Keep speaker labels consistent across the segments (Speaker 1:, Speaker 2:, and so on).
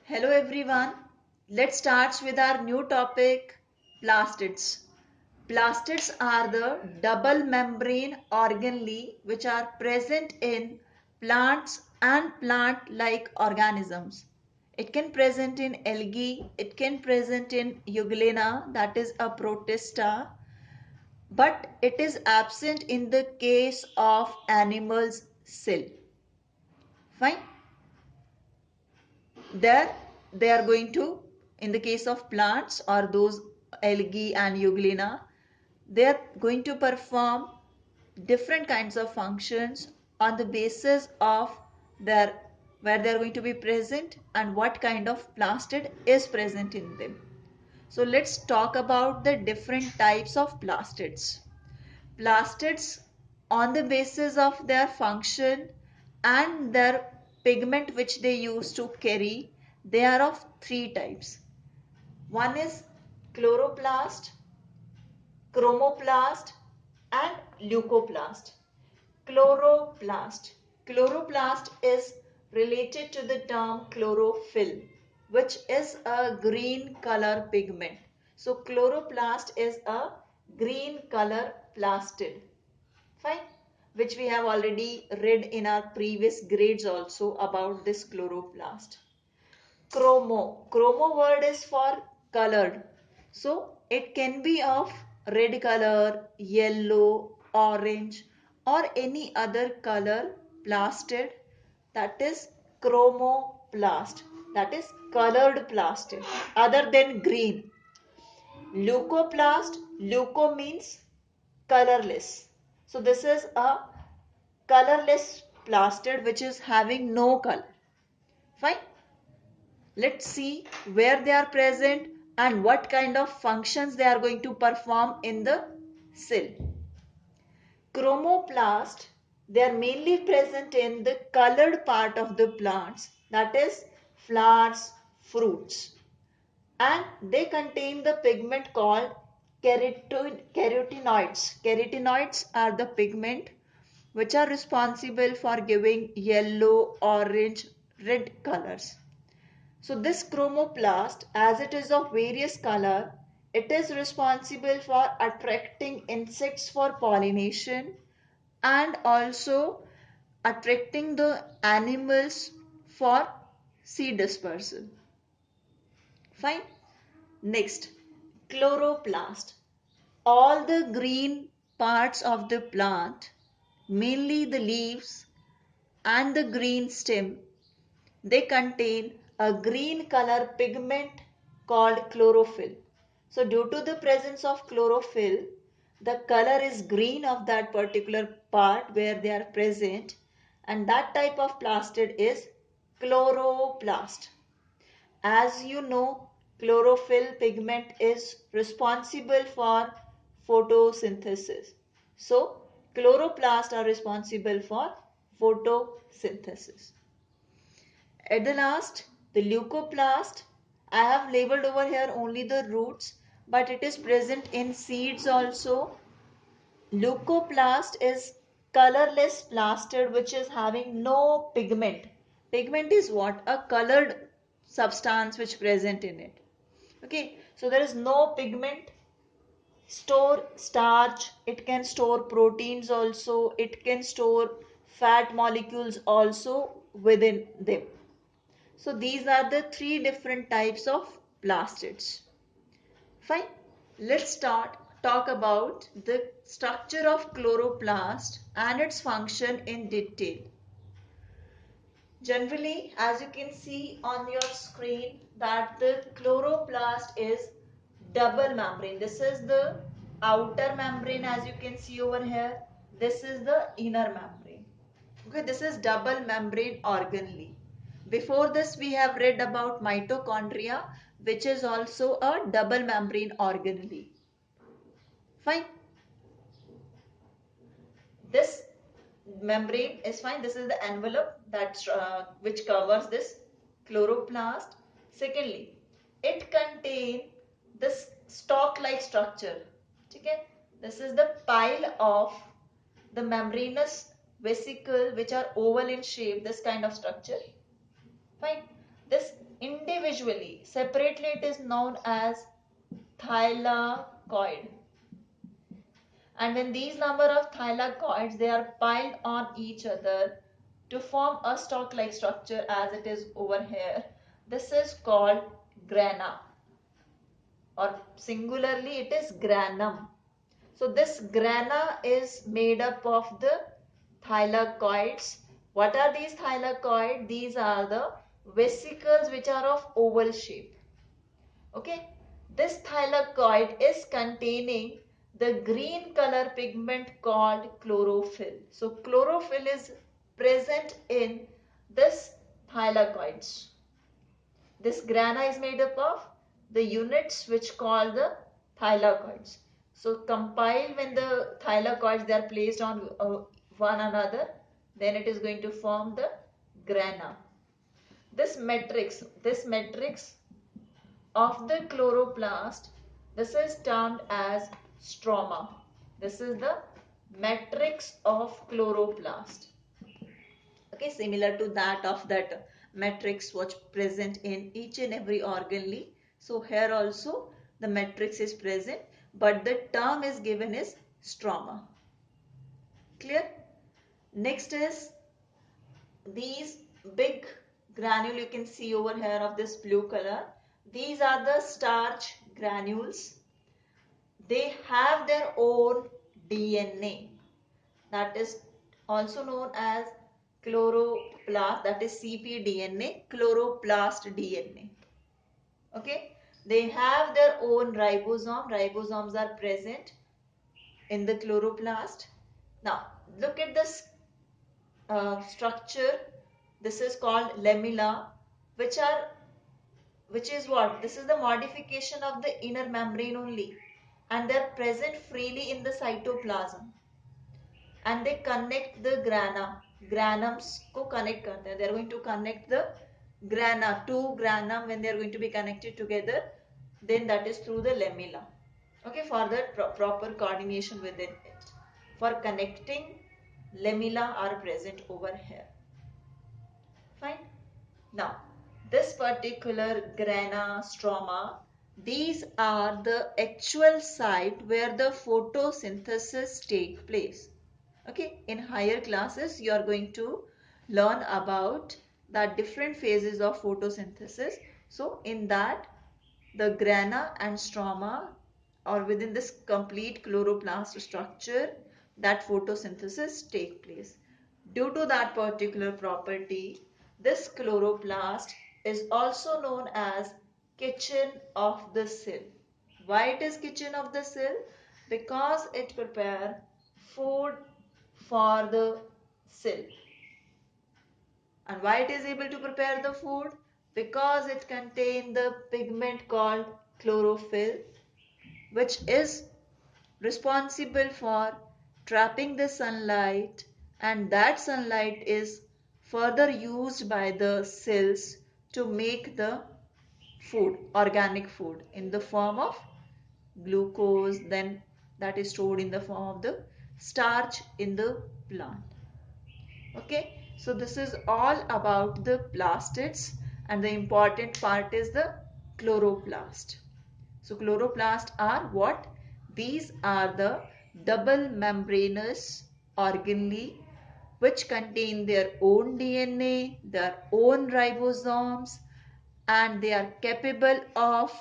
Speaker 1: Hello everyone. Let's start with our new topic, plastids. Plastids are the double membrane organelle which are present in plants and plant-like organisms. It can present in algae, it can present in Euglena, that is a protista, but it is absent in the case of animals' cell. Fine. There they are going to, in the case of plants or those algae and euglena, they are going to perform different kinds of functions on the basis of their where they are going to be present and what kind of plastid is present in them. So let's talk about the different types of plastids. Plastids, on the basis of their function and their pigment which they use to carry, they are of three types. One is chloroplast, chromoplast and leucoplast. Chloroplast. Chloroplast is related to the term chlorophyll, which is a green color pigment. So chloroplast is a green color plastid. Fine. Which we have already read in our previous grades also about this chloroplast. Chromo. Chromo word is for colored. So it can be of red color, yellow, orange or any other color plastid, that is chromoplast, that is colored plastid other than green. Leucoplast, leuco means colorless. So this is a colorless plastid which is having no color. Fine. Let's see where they are present and what kind of functions they are going to perform in the cell. Chromoplast, they are mainly present in the colored part of the plants, that is flowers, fruits, and they contain the pigment called carotenoids. Carotenoids are the pigment which are responsible for giving yellow, orange, red colors. So this chromoplast, as it is of various color, it is responsible for attracting insects for pollination and also attracting the animals for seed dispersal. Fine. Next, chloroplast. All the green parts of the plant, mainly the leaves and the green stem, they contain a green color pigment called chlorophyll. So due to the presence of chlorophyll, the color is green of that particular part where they are present, and that type of plastid is chloroplast. As you know, chlorophyll pigment is responsible for photosynthesis. So chloroplasts are responsible for photosynthesis. At the last, the leucoplast. I have labeled over here only the roots, but it is present in seeds also. Leucoplast is colorless plastid which is having no pigment. Pigment is what? A colored substance which present in it. Okay, so there is no pigment. Store starch, it can store proteins also, it can store fat molecules also within them. So these are the three different types of plastids. Fine. Let's start talk about the structure of chloroplast and its function in detail. Generally, as you can see on your screen, that the chloroplast is double membrane. This is the outer membrane, as you can see over here. This is the inner membrane. Okay, this is double membrane organelle. Before this, we have read about mitochondria, which is also a double membrane organelle. Fine. This membrane is fine. This is the envelope that which covers this chloroplast. Secondly, it contains this stalk-like structure. Okay? This is the pile of the membranous vesicle which are oval in shape. This kind of structure. Fine. This individually, separately it is known as thylakoid. And when these number of thylakoids, they are piled on each other to form a stalk-like structure as it is over here. This is called grana, or singularly it is granum. So this grana is made up of the thylakoids. What are these thylakoids? These are the vesicles which are of oval shape. Okay, this thylakoid is containing the green color pigment called chlorophyll. So chlorophyll is present in this thylakoids. This grana is made up of the units which call the thylakoids. So compile when the thylakoids they are placed on one another, then it is going to form the grana. This matrix of the chloroplast, this is termed as stroma. This is the matrix of chloroplast. Okay, similar to that of that matrix was present in each and every organelle. So here also the matrix is present, but the term is given is stroma. Clear? Next is these big granule you can see over here of this blue color. These are the starch granules. They have their own DNA, that is also known as chloroplast, that is cpDNA, chloroplast DNA. Okay, they have their own ribosome. Ribosomes are present in the chloroplast. Now look at this structure. This is called lamella, which is what? This is the modification of the inner membrane only, and they are present freely in the cytoplasm, and they connect the granums को connect करते हैं. They are going to connect the two granum. When they are going to be connected together, then that is through the lamella. Okay, for the proper coordination within it. For connecting, lamella are present over here. Fine. Now, this particular grana stroma, these are the actual site where the photosynthesis take place. Okay, in higher classes, you are going to learn about the different phases of photosynthesis. So, in that, the grana and stroma, or within this complete chloroplast structure, that photosynthesis take place. Due to that particular property, this chloroplast is also known as kitchen of the cell. Why it is kitchen of the cell? Because it prepares food for the cell. And why it is able to prepare the food? Because it contains the pigment called chlorophyll, which is responsible for trapping the sunlight, and that sunlight is further used by the cells to make the food, organic food, in the form of glucose, then that is stored in the form of the starch in the plant. Okay, so this is all about the plastids, and the important part is the chloroplast. So chloroplasts are what? These are the double membranous organelle which contain their own DNA, their own ribosomes, and they are capable of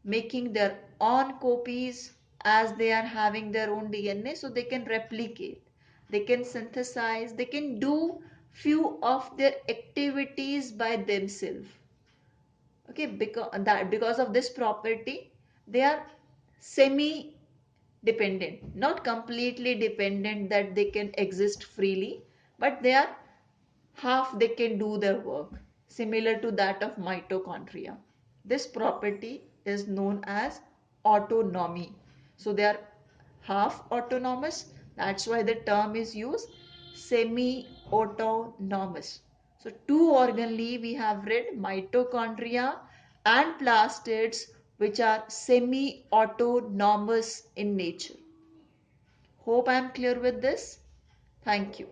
Speaker 1: making their own copies as they are having their own DNA, so they can replicate, they can synthesize, they can do few of their activities by themselves. Okay, because of this property, they are semi dependent, not completely dependent that they can exist freely, but they are half they can do their work, similar to that of mitochondria. This property is known as autonomy. So they are half autonomous. That's why the term is used semi-autonomous. So two organelle we have read, mitochondria and plastids, which are semi-autonomous in nature. Hope I am clear with this. Thank you.